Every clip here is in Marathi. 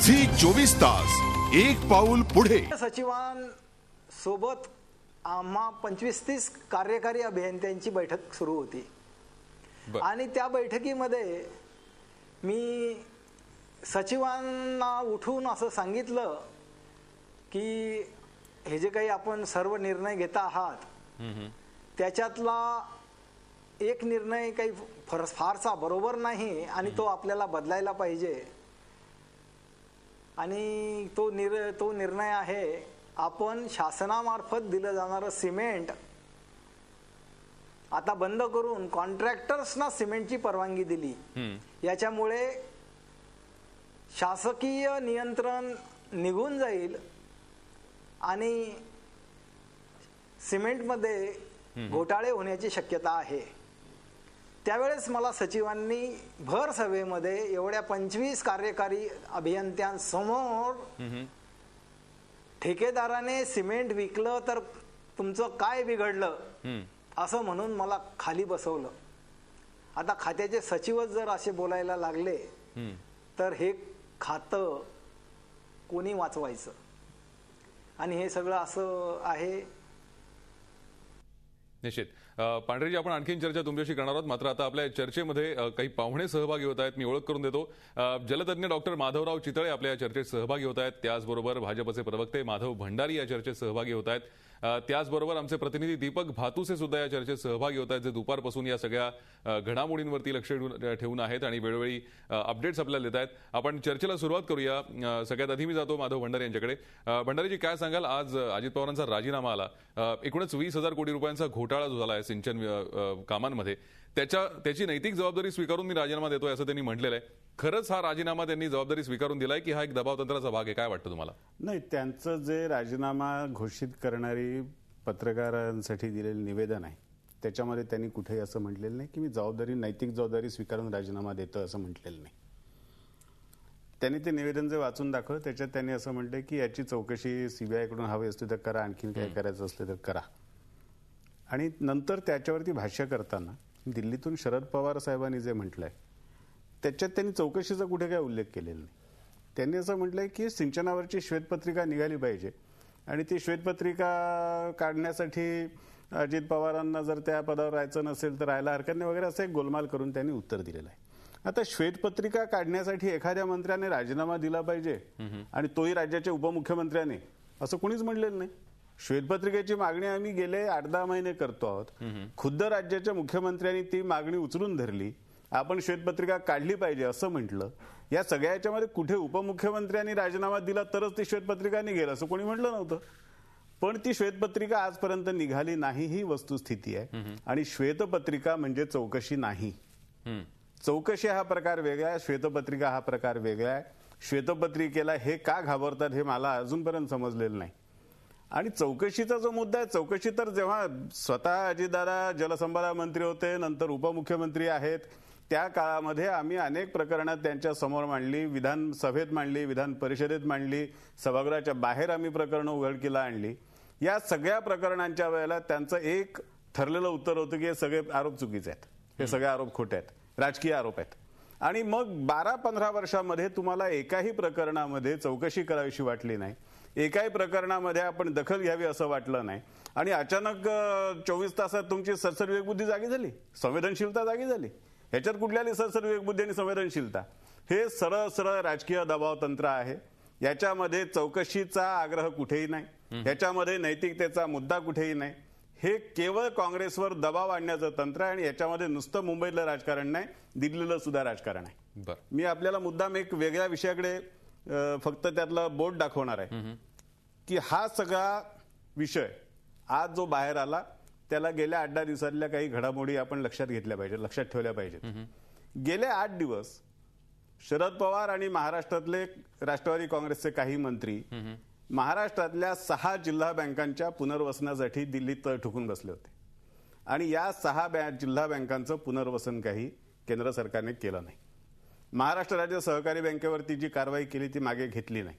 झी 24 तास एक पाऊल पुढे. सचिवांसोबत आम्हा 25-30 कार्यकारी अभियंत्यांची बैठक सुरू होती आणि त्या बैठकीमध्ये मी सचिवांना उठून असं सांगितलं की हे जे काही आपण सर्व निर्णय घेता आहात त्याच्यातला एक निर्णय काही फारसा बरोबर नाही आणि तो आपल्याला बदलायला पाहिजे आणि तो निर्णय आहे आपण शासनामार्फत दिलं जाणारं सिमेंट आता बंद करून कॉन्ट्रॅक्टर्सना सिमेंटची परवानगी दिली. याच्यामुळे शासकीय नियंत्रण निघून जाईल आणि सिमेंटमध्ये घोटाळे होण्याची शक्यता आहे. त्यावेळेस मला सचिवांनी भर सभेमध्ये एवढ्या 25 कार्यकारी अभियंत्यांसमोर ठेकेदाराने सिमेंट विकलं तर तुमचं काय बिघडलं असं म्हणून मला खाली बसवलं. आता खात्याचे सचिवच जर असे बोलायला लागले तर हे खातं कोणी वाचवायचं आणि हे सगळं असं आहे. निश्चित पांढरेजी, आपण आणखीन चर्चा तुमच्याशी करणार आहोत. मात्र आता आपल्या चर्चेमध्ये काही पाहुणे सहभागी होत आहेत. मी ओळख करून देतो. जलतज्ञ डॉक्टर माधवराव चितळे आपल्या या चर्चेत सहभागी होत आहेत. त्याचबरोबर भाजपचे प्रवक्ते माधव भंडारी या चर्चेत सहभागी होत आहेत. त्याचबरोबर आमचे प्रतिनिधी दीपक भातुसे सुद्धा या चर्चेत सहभागी होत आहेत, जे दुपारपासून या सगळ्या घडामोडींवरती लक्ष ठेवून आहेत आणि वेळोवेळी अपडेट्स आपल्याला देत आहेत. आपण चर्चेला सुरुवात करूया. सगळ्यात आधी मी जातो माधव भंडारी यांच्याकडे. भंडारीजी, काय सांगाल? आज अजित पवारांचा राजीनामा आला. एकूणच 20,000 कोटी रुपयांचा घोटाळा जो झाला आहे सिंचन कामांमध्ये, त्याची नैतिक जबाबदारी स्वीकारून मी राजीनामा देतोय असं त्यांनी म्हटलेलं आहे. खरंच हा राजीनामा त्यांनी जबाबदारी स्वीकारून दिलाय की हा एक दबावतंत्राचा भाग आहे? काय वाटतं तुम्हाला? नाही, त्यांचं जे राजीनामा घोषित करणारी पत्रकारांसाठी दिलेलं निवेदन आहे त्याच्यामध्ये त्यांनी कुठेही असं म्हटलेलं नाही की मी नैतिक जबाबदारी स्वीकारून राजीनामा देतो असं म्हटलेलं नाही. त्यांनी ते निवेदन जे वाचून दाखवलं त्याच्यात त्यांनी असं म्हटलं की याची चौकशी सीबीआयकडून हवी असते तर करा, आणखीन काय करायचं असलं तर करा. आणि नंतर त्याच्यावरती भाष्य करताना दिल्लीतून शरद पवार साहेबांनी जे म्हटलंय त्याच्यात त्यांनी चौकशीचा कुठे काय उल्लेख केलेला नाही. त्यांनी असं म्हटलंय की सिंचनावरची श्वेतपत्रिका निघाली पाहिजे आणि ती श्वेतपत्रिका काढण्यासाठी अजित पवारांना जर त्या पदावर राहायचं नसेल तर राहायला हरकत नाही वगैरे असं एक गोलमाल करून त्यांनी उत्तर दिलेलं आहे. आता श्वेतपत्रिका काढण्यासाठी एखाद्या मंत्र्याने राजीनामा दिला पाहिजे आणि तोही राज्याच्या उपमुख्यमंत्र्याने, असं कोणीच म्हणलेलं नाही. श्वेतपत्रिकेची मागणी आम्ही गेले 8-10 महिने करतो आहोत. खुद्द राज्याच्या मुख्यमंत्र्यांनी ती मागणी उचलून धरली, आपण श्वेतपत्रिका काढली पाहिजे असं म्हटलं. या सगळ्याच्यामध्ये कुठे उपमुख्यमंत्र्यांनी राजीनामा दिला तरच ती श्वेतपत्रिका निघेल असं कोणी म्हटलं नव्हतं. पण ती श्वेतपत्रिका आजपर्यंत निघाली नाही ही वस्तुस्थिती आहे. आणि श्वेतपत्रिका म्हणजे चौकशी नाही. चौकशी हा प्रकार वेगळा आहे, श्वेतपत्रिका हा प्रकार वेगळा आहे. श्वेतपत्रिकेला हे का घाबरतात हे मला अजूनपर्यंत समजलेलं नाही. आणि चौकशीचा जो मुद्दा आहे, चौकशी तर जेव्हा स्वतः अजितदादा जलसंपदा मंत्री होते, नंतर उपमुख्यमंत्री आहेत, त्या काळामध्ये आम्ही अनेक प्रकरणं त्यांच्या समोर मांडली, विधानसभेत मांडली, विधान परिषदेत मांडली, सभागृहाच्या बाहेर आम्ही प्रकरणं उघडकीला आणली. या सगळ्या प्रकरणांच्या वेळेला त्यांचं एक ठरलेलं उत्तर होतं की हे सगळे आरोप चुकीचे आहेत, हे सगळे आरोप खोटे आहेत, राजकीय आरोप आहेत. आणि मग 12-15 वर्षामध्ये तुम्हाला एकाही प्रकरणामध्ये चौकशी करावीशी वाटली नाही, एकाही प्रकरणामध्ये आपण दखल घ्यावी असं वाटलं नाही. आणि अचानक 24 तासात तुमची सरसर विवेकबुद्धी जागी झाली, संवेदनशीलता जागी झाली. ह्याच्यात कुठल्याही सरसर विवेकबुद्धी आणि संवेदनशीलता, हे सरळ सरळ राजकीय दबावतंत्र आहे. याच्यामध्ये चौकशीचा आग्रह कुठेही नाही, ह्याच्यामध्ये नैतिकतेचा मुद्दा कुठेही नाही. हे केवळ काँग्रेसवर दबाव आणण्याचं तंत्र आहे. आणि याच्यामध्ये नुसतं मुंबईतलं राजकारण नाही, दिल्लीला सुद्धा राजकारण आहे. मी आपल्याला मुद्दाम एक वेगळ्या विषयाकडे फक्त त्यातलं बोट दाखवणार आहे की हा सगळा विषय आज जो बाहेर आला त्याला गेल्या 8-10 दिवसातल्या काही घडामोडी आपण लक्षात घेतल्या पाहिजेत, लक्षात ठेवल्या पाहिजेत. गेले 8 दिवस शरद पवार आणि महाराष्ट्रातले राष्ट्रवादी काँग्रेसचे काही मंत्री महाराष्ट्रातल्या 6 जिल्हा बँकांच्या पुनर्वसनासाठी दिल्लीत ठुकून बसले होते. आणि या 6 जिल्हा बँकांचं पुनर्वसन काही केंद्र सरकारने केलं नाही. महाराष्ट्र राज्य सहकारी बँकेवरती जी कारवाई केली ती मागे घेतली नाही.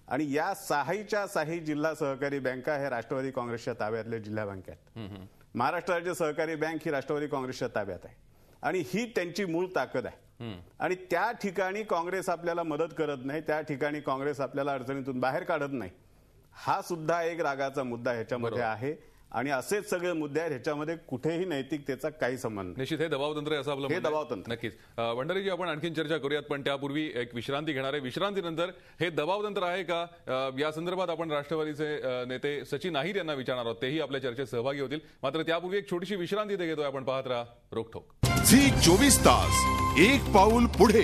आणि या 6 जिल्हा सहकारी बँका हे राष्ट्रवादी काँग्रेसच्या ताब्यातले जिल्हा बँका आहेत. महाराष्ट्र राज्य सहकारी बँक ही राष्ट्रवादी काँग्रेसच्या ताब्यात आहे आणि ही त्यांची मूळ ताकद आहे. आणि त्या ठिकाणी काँग्रेस आपल्याला मदत करत नाही, त्या ठिकाणी काँग्रेस आपल्याला अडचणीतून बाहेर काढत नाही. हा सुद्धा एक रागाचा मुद्दा ह्याच्यामध्ये आहे आणि असेच सगळे मुद्दे आहेत, ह्याच्यामध्ये कुठेही नैतिकतेचा काही संबंध नाही. निश्चित हे दबावतंत्र आहे असं आपलं हे म्हणणं आहे. दबावतंत्र. नक्कीच. भंडारीजी, आपण आणखीन चर्चा करूयात, पण त्यापूर्वी एक विश्रांती घेणार आहे. विश्रांतीनंतर हे दबावतंत्र आहे का या संदर्भात आपण राष्ट्रवादीचे नेते सचिन अहिर यांना विचारणार आहोत. तेही आपल्या चर्चेत सहभागी होतील. मात्र त्यापूर्वी एक छोटीशी विश्रांती घेतोय. आपण पाहत राहा रोखठोक. झी 24 तास, एक पाऊल पुढे.